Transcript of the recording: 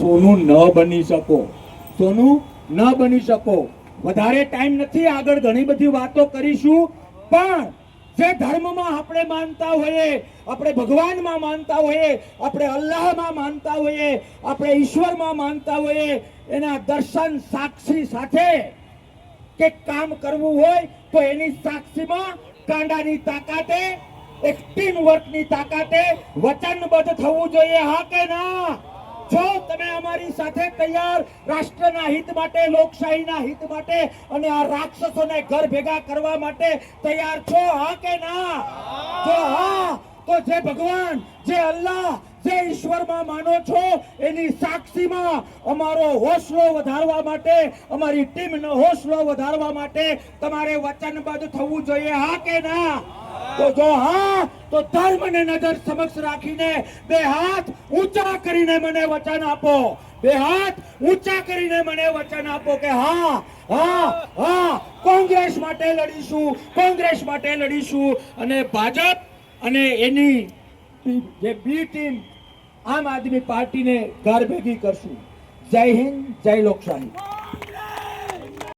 સોનું ન બની શકો, સોનું ન બની શકો. વધારે ટાઈમ નથી, આગળ ઘણી બધી વાતો કરીશું, પણ જે ધર્મમાં આપણે માનતા હોઈએ, આપણે ભગવાનમાં માનતા હોઈએ, આપણે અલ્લાહમાં માનતા હોઈએ, આપણે ઈશ્વરમાં માનતા હોઈએ, એના દર્શન સાક્ષી સાથે કે કામ કરવું હોય તો એની સાક્ષીમાં કાંડાની તાકાતે, એક ટીમ વર્કની તાકાતે વચનબદ્ધ થવું જોઈએ. હા કે ના? જો તમે અમારી સાથે તૈયાર, રાષ્ટ્રના હિત માટે, લોકશાહીના હિત માટે અને આ રાક્ષસોને ઘર ભેગા કરવા માટે તૈયાર છો? હા કે ના? જો હા, તો જે ભગવાન, જે અલ્લાહ, જે ઈશ્વરમાં માનો છો એની સાક્ષીમાં અમારો હોસલો વધારવા માટે, અમારી ટીમનો હોસલો વધારવા માટે તમારે વચનબદ્ધ થવું જોઈએ. હા કે ના? તો જો હા, તો ધર્મને નજર સમક્ષ રાખીને બે હાથ ઊંચા કરીને મને વચન આપો, બે હાથ ઊંચા કરીને મને વચન આપો કે હા, હા, હા, કોંગ્રેસ માટે લડીશું, કોંગ્રેસ માટે લડીશું, અને ભાજપ અને એની જે બી ટીમ આમ આદમી પાર્ટીને ઘર ભેગી કરશું. જય હિન્દ, જય લોકશાહી.